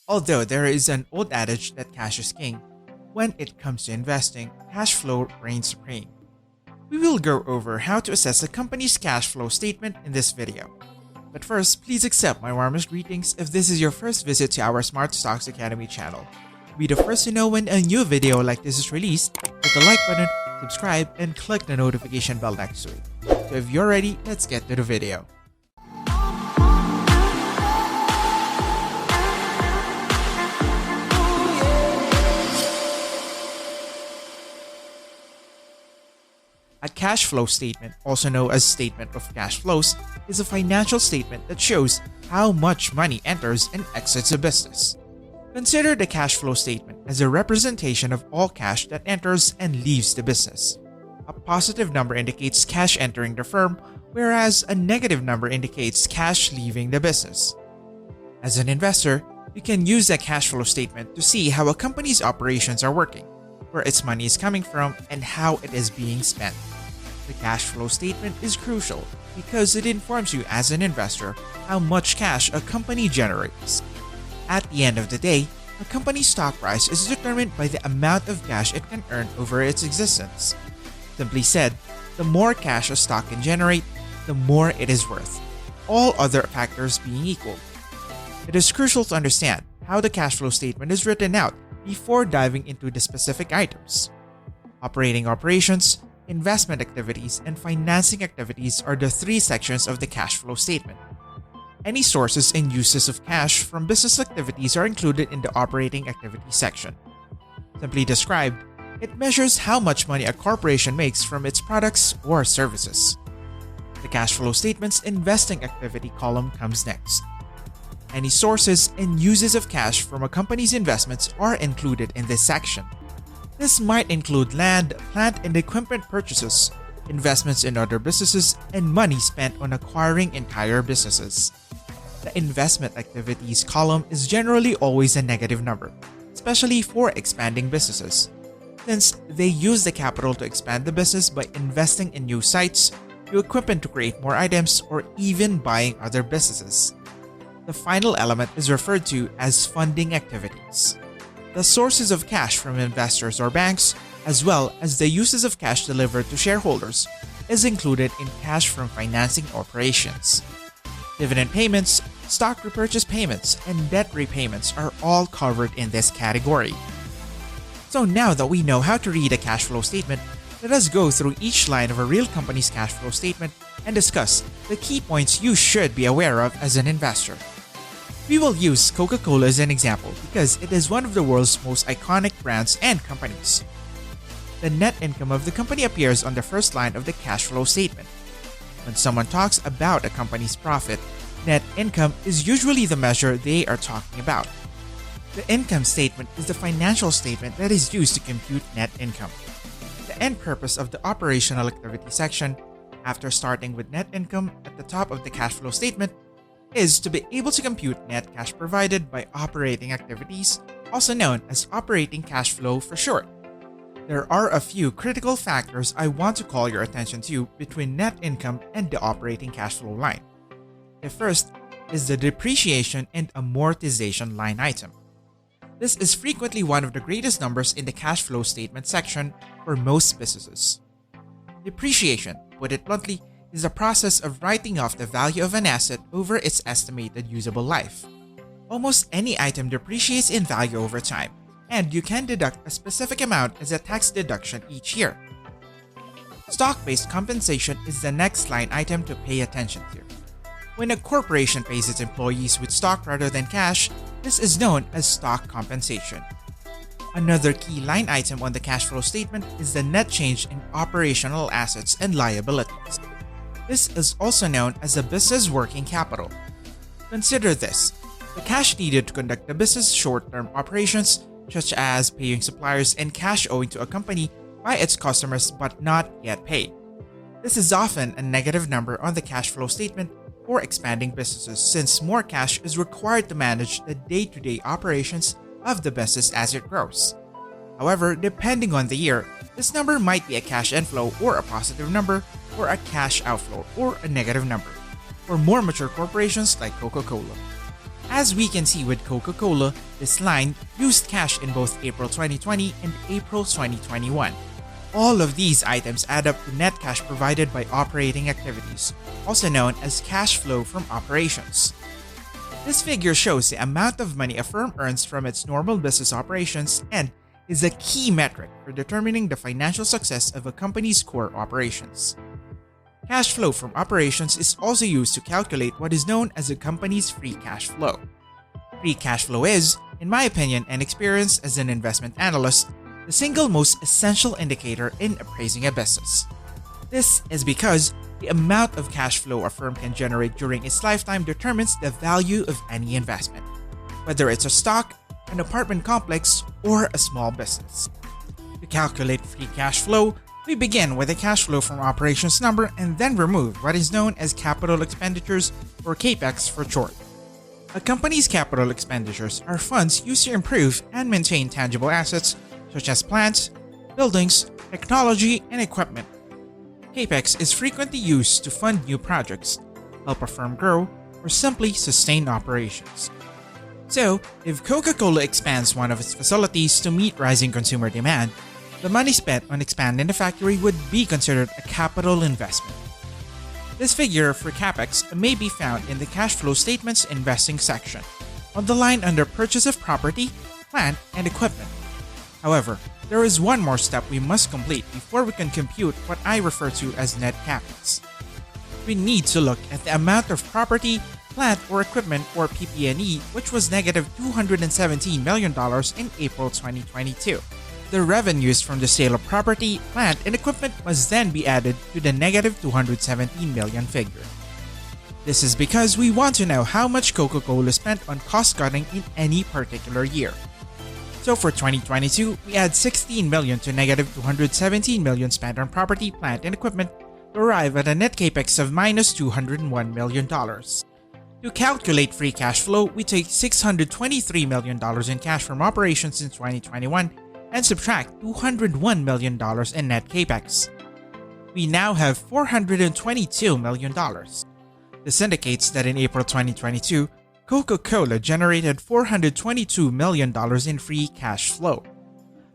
Although there is an old adage that cash is king, when it comes to investing, cash flow reigns supreme. We will go over how to assess a company's cash flow statement in this video. But first, please accept my warmest greetings if this is your first visit to our Smart Stocks Academy channel. To be the first to know when a new video like this is released, hit the like button, subscribe, and click the notification bell next to it. So if you're ready, let's get to the video. A cash flow statement, also known as statement of cash flows, is a financial statement that shows how much money enters and exits a business. Consider the cash flow statement as a representation of all cash that enters and leaves the business. A positive number indicates cash entering the firm, whereas a negative number indicates cash leaving the business. As an investor, you can use a cash flow statement to see how a company's operations are working, where its money is coming from, and how it is being spent. The cash flow statement is crucial because it informs you as an investor how much cash a company generates. At the end of the day, a company's stock price is determined by the amount of cash it can earn over its existence. Simply said, the more cash a stock can generate, the more it is worth, all other factors being equal. It is crucial to understand how the cash flow statement is written out before diving into the specific items. Operating operations, investment activities, and financing activities are the three sections of the cash flow statement. Any sources and uses of cash from business activities are included in the operating activity section. Simply described, it measures how much money a corporation makes from its products or services. The cash flow statement's investing activity column comes next. Any sources and uses of cash from a company's investments are included in this section. This might include land, plant, and equipment purchases, investments in other businesses, and money spent on acquiring entire businesses. The investment activities column is generally always a negative number, especially for expanding businesses, since they use the capital to expand the business by investing in new sites, new equipment to create more items, or even buying other businesses. The final element is referred to as funding activities. The sources of cash from investors or banks, as well as the uses of cash delivered to shareholders, is included in cash from financing operations. Dividend payments, stock repurchase payments, and debt repayments are all covered in this category. So now that we know how to read a cash flow statement, let us go through each line of a real company's cash flow statement and discuss the key points you should be aware of as an investor. We will use Coca-Cola as an example because it is one of the world's most iconic brands and companies. The net income of the company appears on the first line of the cash flow statement. When someone talks about a company's profit, net income is usually the measure they are talking about. The income statement is the financial statement that is used to compute net income. The end purpose of the operational activity section, after starting with net income at the top of the cash flow statement, is to be able to compute net cash provided by operating activities, also known as operating cash flow for short. There are a few critical factors I want to call your attention to between net income and the operating cash flow line. The first is the depreciation and amortization line item. This is frequently one of the greatest numbers in the cash flow statement section for most businesses. Depreciation, put it bluntly, is the process of writing off the value of an asset over its estimated usable life. Almost any item depreciates in value over time, and you can deduct a specific amount as a tax deduction each year. Stock-based compensation is the next line item to pay attention to. When a corporation pays its employees with stock rather than cash, this is known as stock compensation. Another key line item on the cash flow statement is the net change in operational assets and liabilities. This is also known as the business working capital. Consider this: the cash needed to conduct the business short-term operations, such as paying suppliers and cash owing to a company by its customers but not yet paid. This is often a negative number on the cash flow statement for expanding businesses, since more cash is required to manage the day-to-day operations of the business as it grows. However, depending on the year, this number might be a cash inflow or a positive number, or a cash outflow or a negative number, for more mature corporations like Coca-Cola. As we can see with Coca-Cola, this line used cash in both April 2020 and April 2021. All of these items add up to net cash provided by operating activities, also known as cash flow from operations. This figure shows the amount of money a firm earns from its normal business operations and is a key metric for determining the financial success of a company's core operations. Cash flow from operations is also used to calculate what is known as a company's free cash flow. Free cash flow is, in my opinion and experience as an investment analyst, the single most essential indicator in appraising a business. This is because the amount of cash flow a firm can generate during its lifetime determines the value of any investment, whether it's a stock, an apartment complex, or a small business. To calculate free cash flow, we begin with a cash flow from operations number and then remove what is known as capital expenditures, or CAPEX for short. A company's capital expenditures are funds used to improve and maintain tangible assets such as plants, buildings, technology, and equipment. CAPEX is frequently used to fund new projects, help a firm grow, or simply sustain operations. So, if Coca-Cola expands one of its facilities to meet rising consumer demand, the money spent on expanding the factory would be considered a capital investment. This figure for CAPEX may be found in the cash flow statements investing section, on the line under purchase of property, plant, and equipment. However, there is one more step we must complete before we can compute what I refer to as net CAPEX. We need to look at the amount of property, plant, or equipment, or PP&E, which was negative $217 million in April 2022. The revenues from the sale of property, plant, and equipment must then be added to the negative $217 million figure. This is because we want to know how much Coca-Cola spent on cost-cutting in any particular year. So for 2022, we add $16 million to negative $217 million spent on property, plant, and equipment to arrive at a net capex of minus $201 million. To calculate free cash flow, we take $623 million in cash from operations in 2021 and subtract $201 million in net capex. We now have $422 million. This indicates that in April 2022, Coca-Cola generated $422 million in free cash flow.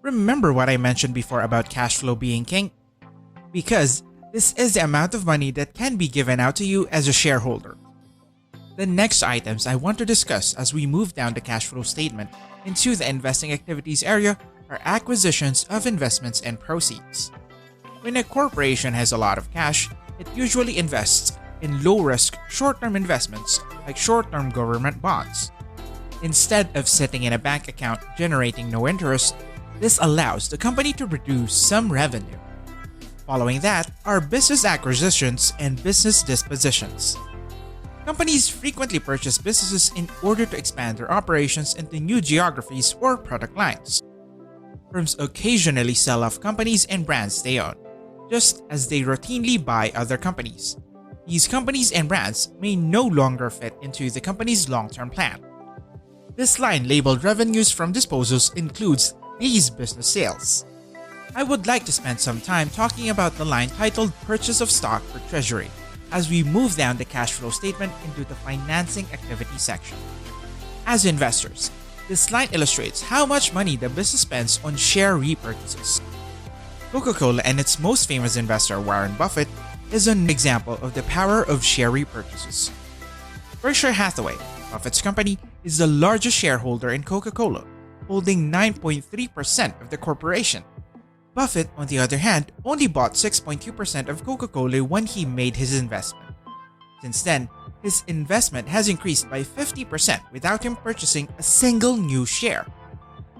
Remember what I mentioned before about cash flow being king? Because this is the amount of money that can be given out to you as a shareholder. The next items I want to discuss as we move down the cash flow statement into the investing activities area are acquisitions of investments and proceeds. When a corporation has a lot of cash, it usually invests in low-risk, short-term investments like short-term government bonds. Instead of sitting in a bank account generating no interest, this allows the company to produce some revenue. Following that are business acquisitions and business dispositions. Companies frequently purchase businesses in order to expand their operations into new geographies or product lines. Firms occasionally sell off companies and brands they own, just as they routinely buy other companies. These companies and brands may no longer fit into the company's long-term plan. This line labeled revenues from disposals includes these business sales. I would like to spend some time talking about the line titled Purchase of Stock for Treasury as we move down the cash flow statement into the financing activity section. As investors, this line illustrates how much money the business spends on share repurchases. Coca-Cola and its most famous investor, Warren Buffett, is an example of the power of share repurchases. Berkshire Hathaway, Buffett's company, is the largest shareholder in Coca-Cola, holding 9.3% of the corporation. Buffett, on the other hand, only bought 6.2% of Coca-Cola when he made his investment. Since then, his investment has increased by 50% without him purchasing a single new share.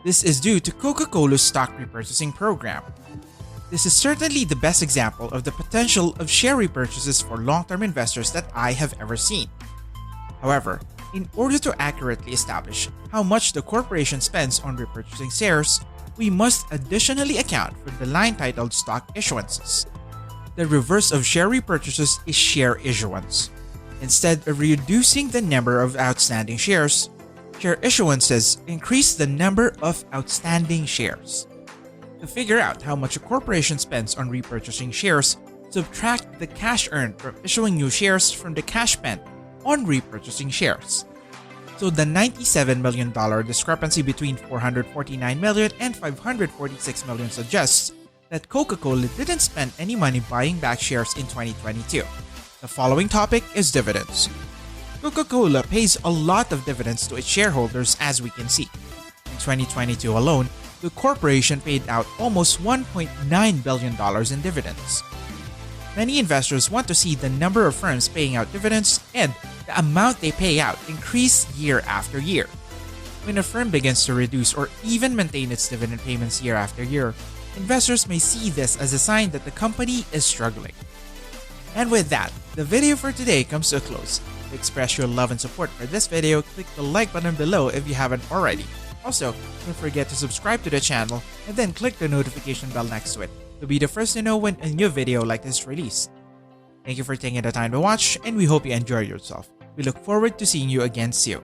This is due to Coca-Cola's stock repurchasing program. This is certainly the best example of the potential of share repurchases for long-term investors that I have ever seen. However, in order to accurately establish how much the corporation spends on repurchasing shares, we must additionally account for the line titled Stock Issuances. The reverse of share repurchases is share issuance. Instead of reducing the number of outstanding shares, share issuances increase the number of outstanding shares. To figure out how much a corporation spends on repurchasing shares, subtract the cash earned from issuing new shares from the cash spent on repurchasing shares. So the $97 million discrepancy between $449 million and $546 million suggests that Coca-Cola didn't spend any money buying back shares in 2022. The following topic is dividends. Coca-Cola pays a lot of dividends to its shareholders, as we can see. In 2022 alone, the corporation paid out almost $1.9 billion in dividends. Many investors want to see the number of firms paying out dividends and the amount they pay out increase year after year. When a firm begins to reduce or even maintain its dividend payments year after year, investors may see this as a sign that the company is struggling. And with that, the video for today comes to a close. To express your love and support for this video, click the like button below if you haven't already. Also, don't forget to subscribe to the channel and then click the notification bell next to it to be the first to know when a new video like this is released. Thank you for taking the time to watch, and we hope you enjoyed yourself. We look forward to seeing you again soon.